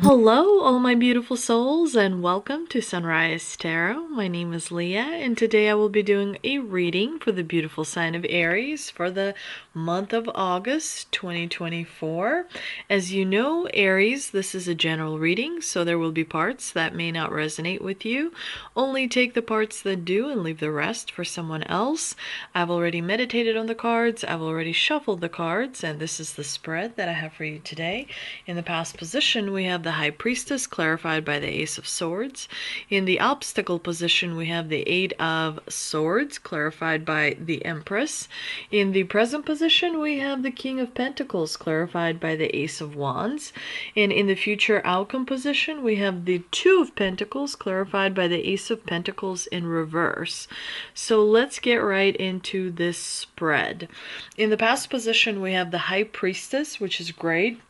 Hello, all my beautiful souls, and welcome to Sunrise Tarot. My name is Leah, and today I will be doing a reading for the beautiful sign of Aries for the month of August 2024. As you know, Aries, this is a general reading, so there will be parts that may not resonate with you. Only take the parts that do and leave the rest for someone else. I've already meditated on the cards, I've already shuffled the cards, and this is the spread that I have for you today. In the past position, we have the High Priestess, clarified by the Ace of Swords. In the obstacle position, we have the Eight of Swords, clarified by the Empress. In the present position, we have the King of Pentacles, clarified by the Ace of Wands. And in the future outcome position, we have the Two of Pentacles, clarified by the Ace of Pentacles in reverse. So let's get right into this spread. In the past position, we have the High Priestess, which is great.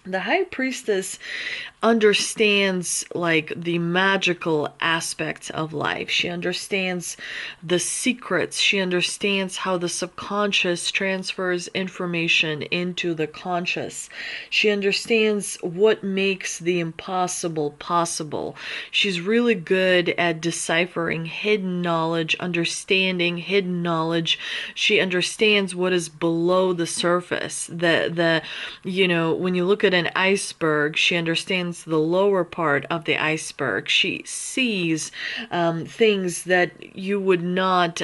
The High Priestess understands like the magical aspects of life. She understands the secrets. She understands how the subconscious transfers information into the conscious. She understands what makes the impossible possible. She's really good at deciphering hidden knowledge, understanding hidden knowledge. She understands what is below the surface. When you look at an iceberg, she understands the lower part of the iceberg. She sees things that you would not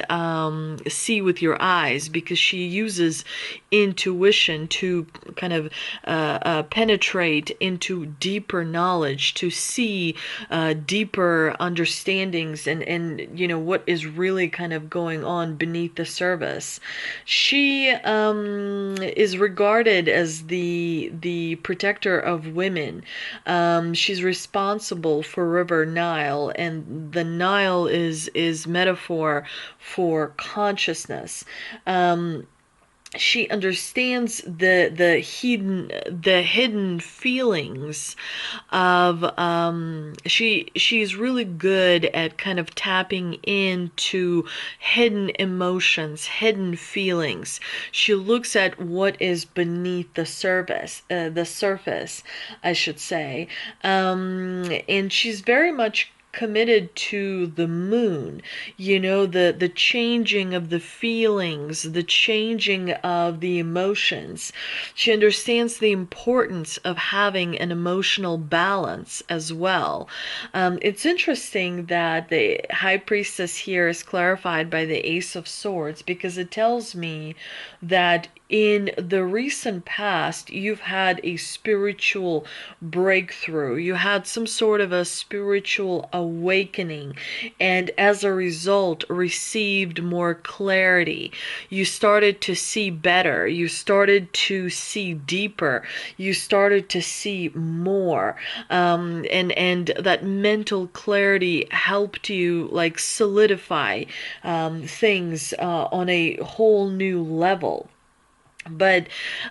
see with your eyes, because she uses intuition to kind of penetrate into deeper knowledge, to see deeper understandings and what is really kind of going on beneath the surface. She is regarded as the protector of women. She's responsible for River Nile, and the Nile is metaphor for consciousness. She understands the hidden feelings of she's really good at kind of tapping into hidden emotions, hidden feelings. She looks at what is beneath the surface, I should say, and she's very much committed to the moon, the changing of the feelings, the changing of the emotions. She understands the importance of having an emotional balance as well. It's interesting that the High Priestess here is clarified by the Ace of Swords, because it tells me that in the recent past, you've had a spiritual breakthrough. You had some sort of a spiritual awakening, and as a result, received more clarity. You started to see better. You started to see deeper. You started to see more. And that mental clarity helped you like solidify things on a whole new level. But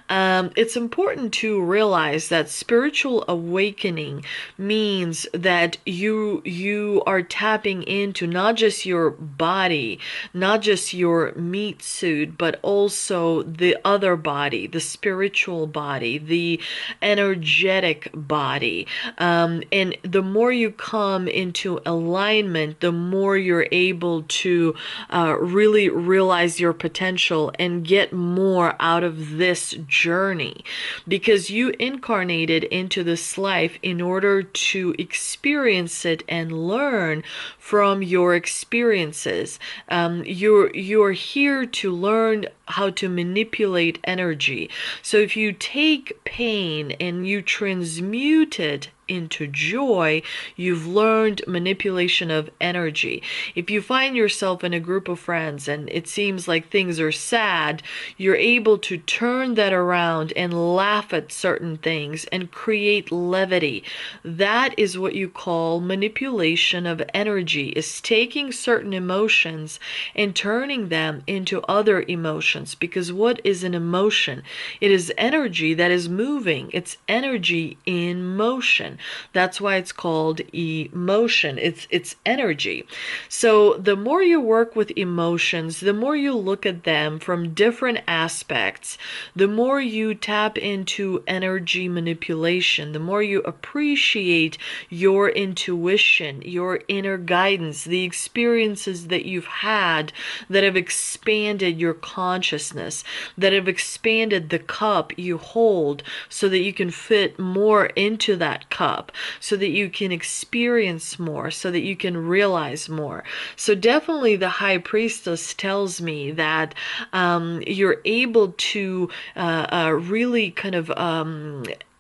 it's important to realize that spiritual awakening means that you are tapping into not just your body, not just your meat suit, but also the other body, the spiritual body, the energetic body. And the more you come into alignment, the more you're able to really realize your potential and get more out of this journey, because you incarnated into this life in order to experience it and learn from your experiences. You're here to learn how to manipulate energy. So if you take pain and you transmute it into joy, you've learned manipulation of energy. If you find yourself in a group of friends and it seems like things are sad, you're able to turn that around and laugh at certain things and create levity. That is what you call manipulation of energy, is taking certain emotions and turning them into other emotions. Because what is an emotion? It is energy that is moving. It's energy in motion. emotion. That's why it's called emotion. It's energy. So the more you work with emotions, the more you look at them from different aspects, the more you tap into energy manipulation, the more you appreciate your intuition, your inner guidance, the experiences that you've had that have expanded your consciousness, that have expanded the cup you hold so that you can fit more into that cup, so that you can experience more, so that you can realize more. So definitely the High Priestess tells me that you're able to really kind of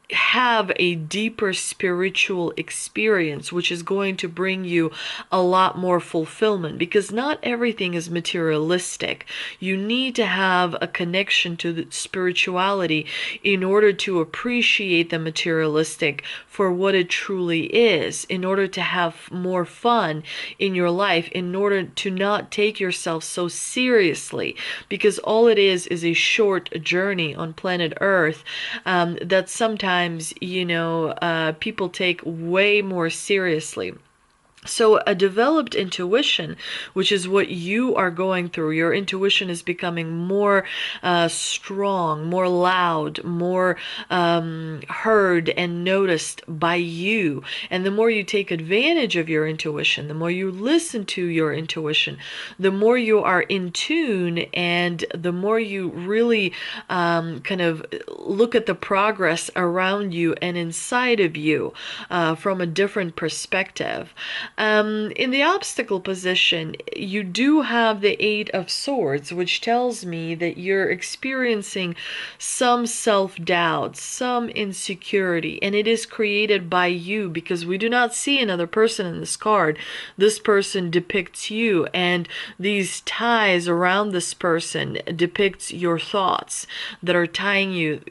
have a deeper spiritual experience, which is going to bring you a lot more fulfillment, because not everything is materialistic. You need to have a connection to the spirituality in order to appreciate the materialistic for what it truly is, in order to have more fun in your life, in order to not take yourself so seriously, because all it is a short journey on planet Earth that sometimes, people take way more seriously. So a developed intuition, which is what you are going through, your intuition is becoming more strong, more loud, more heard and noticed by you. And the more you take advantage of your intuition, the more you listen to your intuition, the more you are in tune, and the more you really kind of look at the progress around you and inside of you from a different perspective. In the obstacle position, you do have the Eight of Swords, which tells me that you're experiencing some self-doubt, some insecurity, and it is created by you, because we do not see another person in this card. This person depicts you, and these ties around this person depicts your thoughts that are tying you,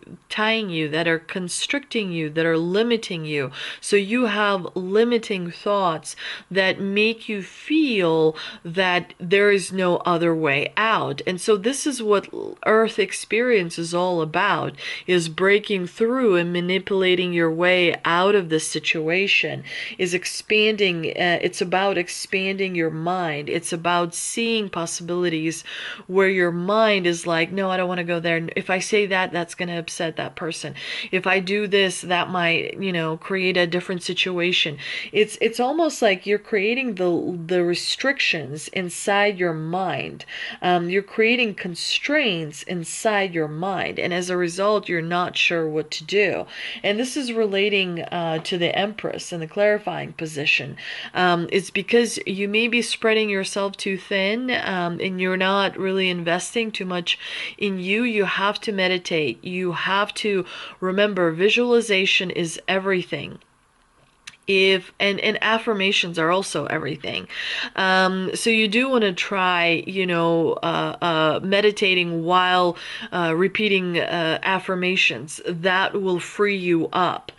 that are constricting you, that are limiting you. So you have limiting thoughts that make you feel that there is no other way out. And so this is what Earth experience is all about, is breaking through and manipulating your way out of this situation, is expanding. It's about expanding your mind. It's about seeing possibilities where your mind is like, no, I don't want to go there. If I say that, that's going to upset that person. If I do this, that might, create a different situation. It's almost like you're creating the restrictions inside your mind. You're creating constraints inside your mind, and as a result, you're not sure what to do. And this is relating to the Empress in the clarifying position. It's because you may be spreading yourself too thin, and you're not really investing too much in you. You have to meditate. You have to remember, visualization is everything. And affirmations are also everything. So you do want to try, meditating while repeating affirmations. That will free you up.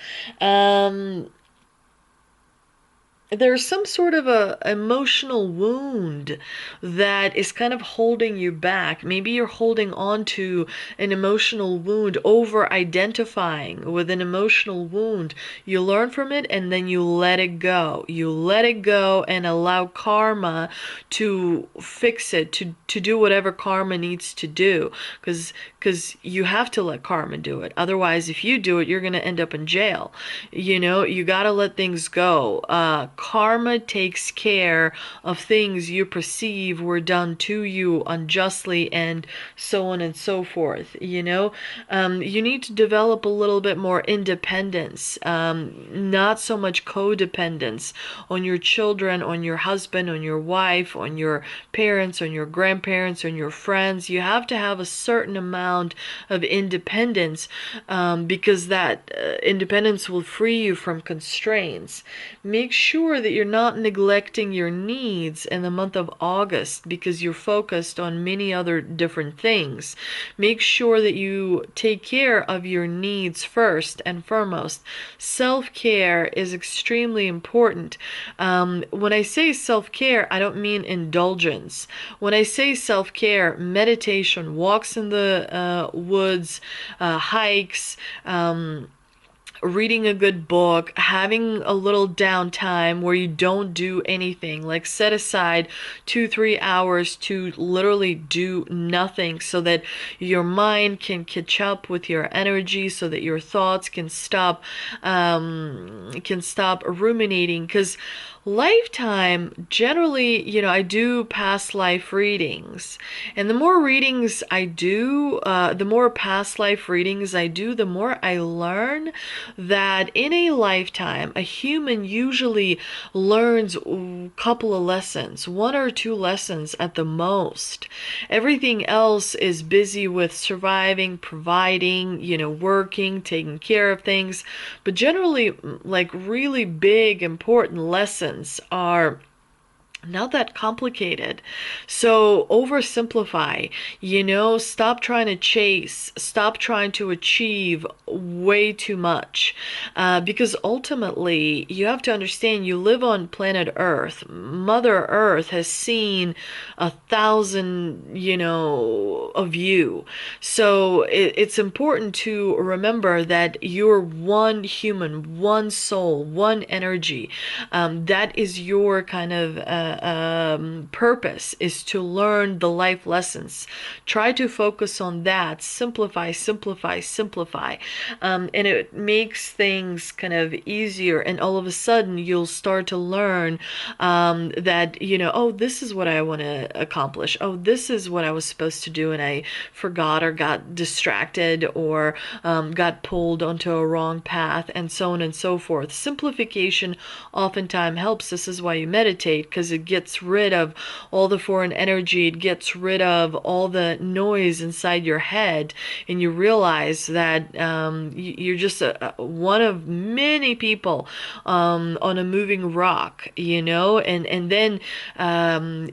There's some sort of a emotional wound that is kind of holding you back. Maybe you're holding on to an emotional wound, over identifying with an emotional wound. You learn from it and then you let it go. You let it go and allow karma to fix it, to do whatever karma needs to do. Because you have to let karma do it. Otherwise, if you do it, you're going to end up in jail. You got to let things go. Karma takes care of things you perceive were done to you unjustly, and so on and so forth. You need to develop a little bit more independence, not so much codependence on your children, on your husband, on your wife, on your parents, on your grandparents, on your friends. You have to have a certain amount of independence, because that independence will free you from constraints. Make sure that you're not neglecting your needs in the month of August, because you're focused on many other different things. Make sure that you take care of your needs first and foremost. Self-care is extremely important. When I say self-care, I don't mean indulgence. When I say self-care, meditation, walks in the woods, hikes, reading a good book, having a little downtime where you don't do anything, like set aside 2-3 hours to literally do nothing so that your mind can catch up with your energy, so that your thoughts can stop ruminating. Because lifetime, generally, I do past life readings, and the more readings I do, the more past life readings I do, the more I learn that in a lifetime a human usually learns a couple of lessons, 1 or 2 lessons at the most. Everything else is busy with surviving, providing, working, taking care of things. But generally, like really big important lessons are not that complicated. So oversimplify, stop trying to chase, stop trying to achieve way too much. Because ultimately, you have to understand you live on planet Earth. Mother Earth has seen 1,000, of you. So it's important to remember that you're one human, one soul, one energy. That is your kind of purpose, is to learn the life lessons. Try to focus on that. Simplify, simplify, simplify. And it makes things kind of easier. And all of a sudden, you'll start to learn that, oh, this is what I want to accomplish. Oh, this is what I was supposed to do, and I forgot or got distracted or got pulled onto a wrong path, and so on and so forth. Simplification oftentimes helps. This is why you meditate, because it gets rid of all the foreign energy. It gets rid of all the noise inside your head, and you realize that you're just one of many people on a moving rock, and then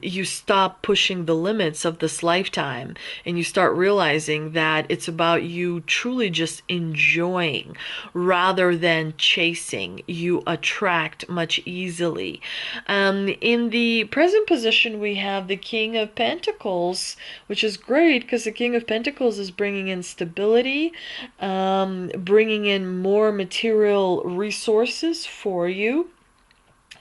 you stop pushing the limits of this lifetime, and you start realizing that it's about you truly just enjoying rather than chasing. You attract much easily. In the present position, we have the King of Pentacles, which is great because the King of Pentacles is bringing in stability, bringing in more material resources for you.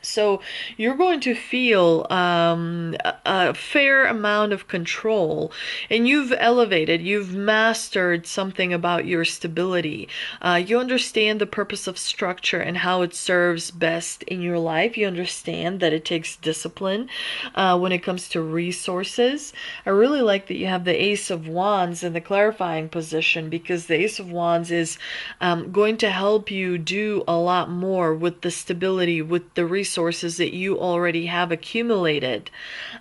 So you're going to feel a fair amount of control, and you've elevated, you've mastered something about your stability. You understand the purpose of structure and how it serves best in your life. You understand that it takes discipline when it comes to resources. I really like that you have the Ace of Wands in the clarifying position, because the Ace of Wands is going to help you do a lot more with the stability, with the resources that you already have accumulated.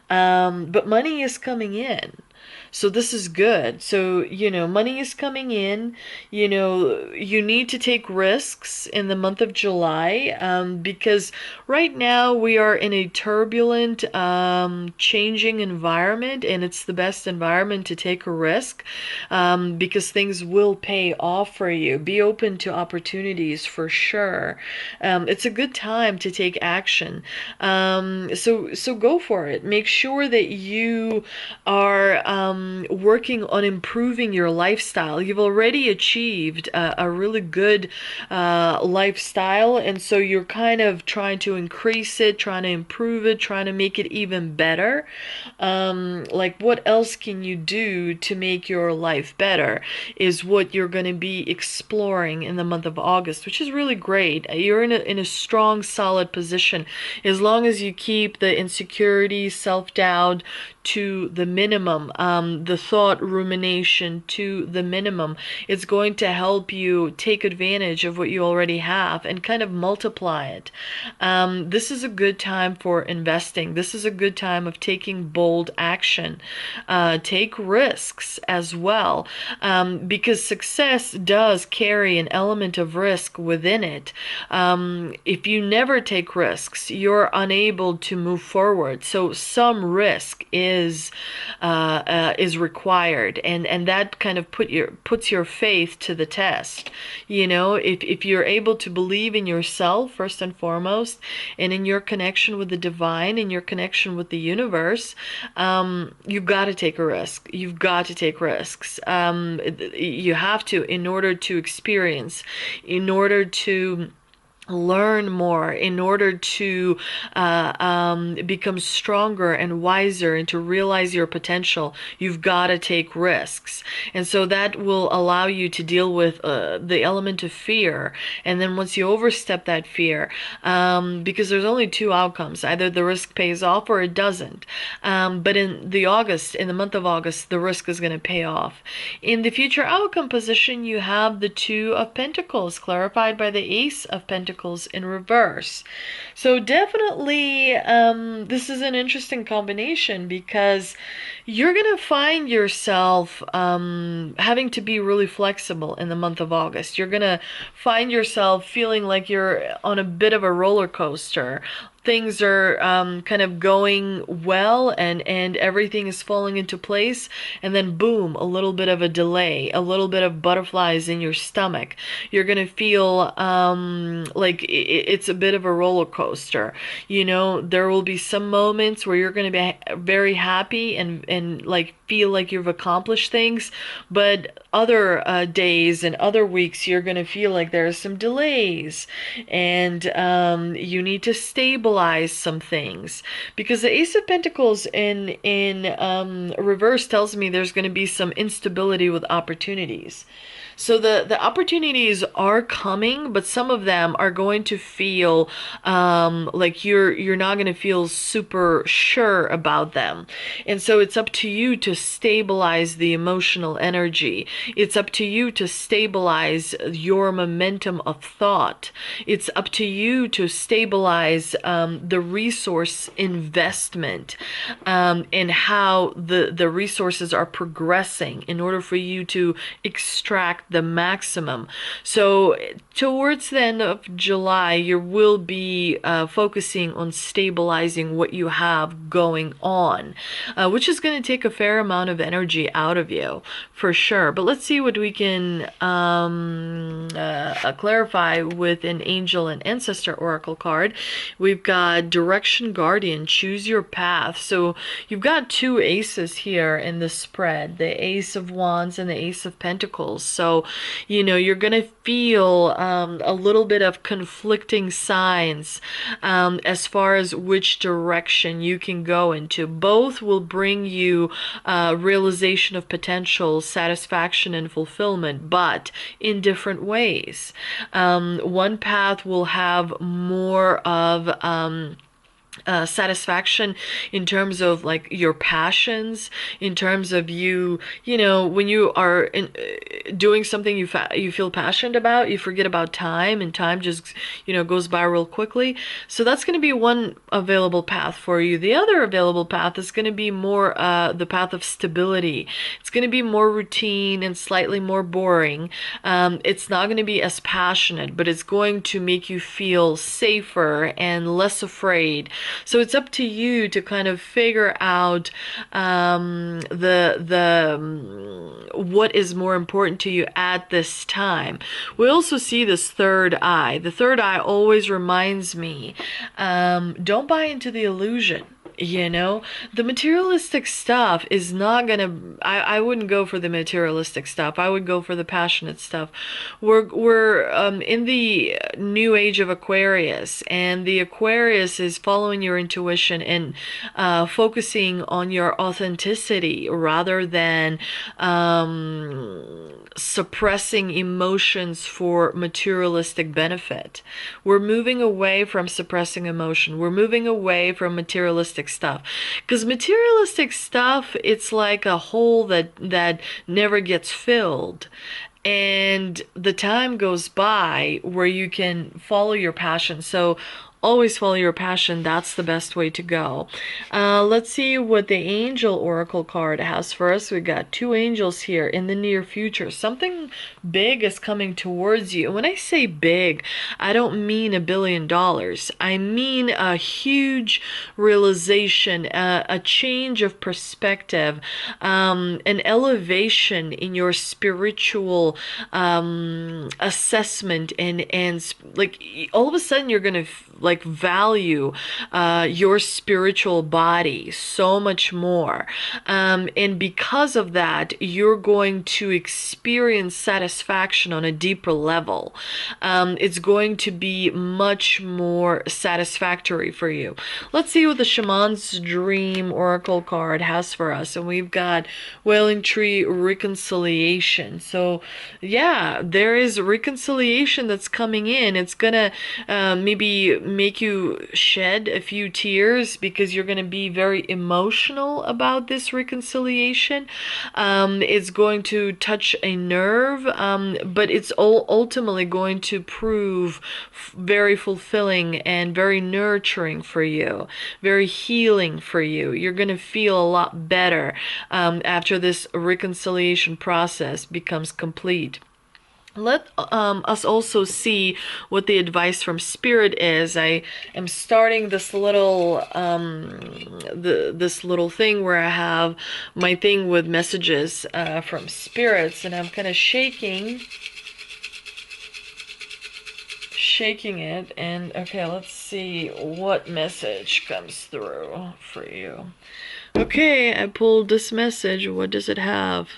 But money is coming in. So this is good. So, money is coming in. You need to take risks in the month of July, because right now we are in a turbulent, changing environment, and it's the best environment to take a risk, because things will pay off for you. Be open to opportunities for sure. It's a good time to take action. So go for it. Make sure that you are working on improving your lifestyle. You've already achieved a really good lifestyle, and so you're kind of trying to increase it, trying to improve it, trying to make it even better. Like, what else can you do to make your life better is what you're going to be exploring in the month of August, which is really great. You're in a strong, solid position. As long as you keep the insecurity, self-doubt to the minimum, the thought rumination to the minimum, it's going to help you take advantage of what you already have and kind of multiply it. This is a good time for investing. This is a good time of taking bold action. Take risks as well, because success does carry an element of risk within it. If you never take risks, you're unable to move forward. So some risk is is required, and that kind of puts your faith to the test. You know, if you're able to believe in yourself first and foremost, and in your connection with the divine, in your connection with the universe, you've got to take a risk. You've got to take risks. You have to, in order to experience, in order to learn more, in order to become stronger and wiser and to realize your potential. You've got to take risks, and so that will allow you to deal with the element of fear. And then once you overstep that fear, because there's only two outcomes: either the risk pays off or it doesn't. But in the month of August, the risk is going to pay off. In the future outcome position, you have the Two of Pentacles clarified by the Ace of Pentacles in reverse. So definitely this is an interesting combination, because you're gonna find yourself having to be really flexible in the month of August. You're gonna find yourself feeling like you're on a bit of a roller coaster. Things are kind of going well, and everything is falling into place, and then boom, a little bit of a delay, a little bit of butterflies in your stomach. You're gonna feel like it's a bit of a roller coaster. You know, there will be some moments where you're gonna be very happy and like feel like you've accomplished things, but other days and other weeks you're gonna feel like there are some delays, and you need to stabilize some things, because the Ace of Pentacles in reverse tells me there's going to be some instability with opportunities. So the opportunities are coming, but some of them are going to feel like you're not going to feel super sure about them. And so it's up to you to stabilize the emotional energy. It's up to you to stabilize your momentum of thought. It's up to you to stabilize the resource investment, and how the resources are progressing in order for you to extract the maximum. So towards the end of July, you will be focusing on stabilizing what you have going on, which is going to take a fair amount of energy out of you, for sure. But let's see what we can clarify with an angel and ancestor oracle card. We've got Direction Guardian, choose your path. So you've got two aces here in the spread, the Ace of Wands and the Ace of Pentacles. So, you know, you're going to feel a little bit of conflicting signs as far as which direction you can go into. Both will bring you realization of potential, satisfaction, and fulfillment, but in different ways. One path will have more of satisfaction in terms of like your passions, in terms of you know, when you are doing something you feel passionate about, you forget about time, and time just, you know, goes by real quickly. So that's going to be one available path for you. The other available path is going to be more the path of stability. It's going to be more routine and slightly more boring. It's not going to be as passionate, but it's going to make you feel safer and less afraid. So it's up to you to kind of figure out what is more important to you at this time. We also see this third eye. The third eye always reminds me, don't buy into the illusion. You know, the materialistic stuff is not gonna, I wouldn't go for the materialistic stuff. I would go for the passionate stuff. We're in the new age of Aquarius, and the Aquarius is following your intuition and focusing on your authenticity rather than suppressing emotions for materialistic benefit. We're moving away from suppressing emotion. We're moving away from materialistic stuff, because materialistic stuff, it's like a hole that never gets filled, and the time goes by where you can follow your passion. So always follow your passion. That's the best way to go. Let's see what the Angel Oracle card has for us. We got two angels here in the near future. Something big is coming towards you. When I say big, I don't mean $1 billion. I mean a huge realization, a change of perspective, an elevation in your spiritual assessment, and like all of a sudden you're gonna like value your spiritual body so much more, and because of that you're going to experience satisfaction on a deeper level. It's going to be much more satisfactory for you. Let's see what the Shaman's Dream Oracle card has for us. And we've got Wailing Tree Reconciliation. So yeah, there is reconciliation that's coming in. It's gonna maybe make you shed a few tears because you're gonna be very emotional about this reconciliation. It's going to touch a nerve, but it's ultimately going to prove very fulfilling and very nurturing for you, very healing for you. You're going to feel a lot better after this reconciliation process becomes complete. Let us also see what the advice from Spirit is. I am starting this little this little thing where I have my thing with messages from spirits, and I'm kind of shaking it. And okay, let's see what message comes through for you. Okay, I pulled this message. What does it have?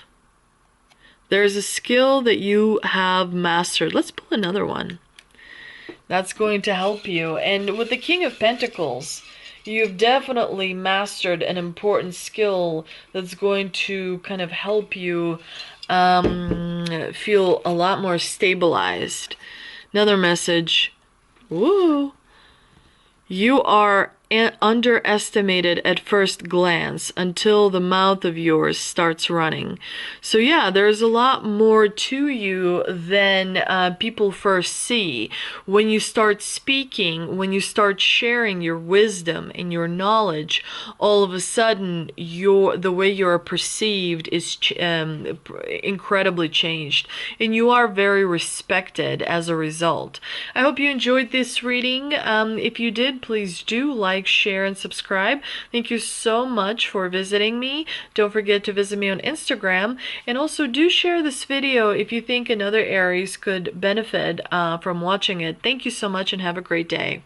There's a skill that you have mastered. Let's pull another one. That's going to help you. And with the King of Pentacles, you've definitely mastered an important skill that's going to kind of help you feel a lot more stabilized. Another message. Woo! You are underestimated at first glance until the mouth of yours starts running. So yeah, there's a lot more to you than people first see. When you start speaking, when you start sharing your wisdom and your knowledge, all of a sudden the way you're perceived is incredibly changed, and you are very respected as a result. I hope you enjoyed this reading. If you did, please do like, share, and subscribe. Thank you so much for visiting me. Don't forget to visit me on Instagram, and also do share this video if you think another Aries could benefit from watching it. Thank you so much and have a great day.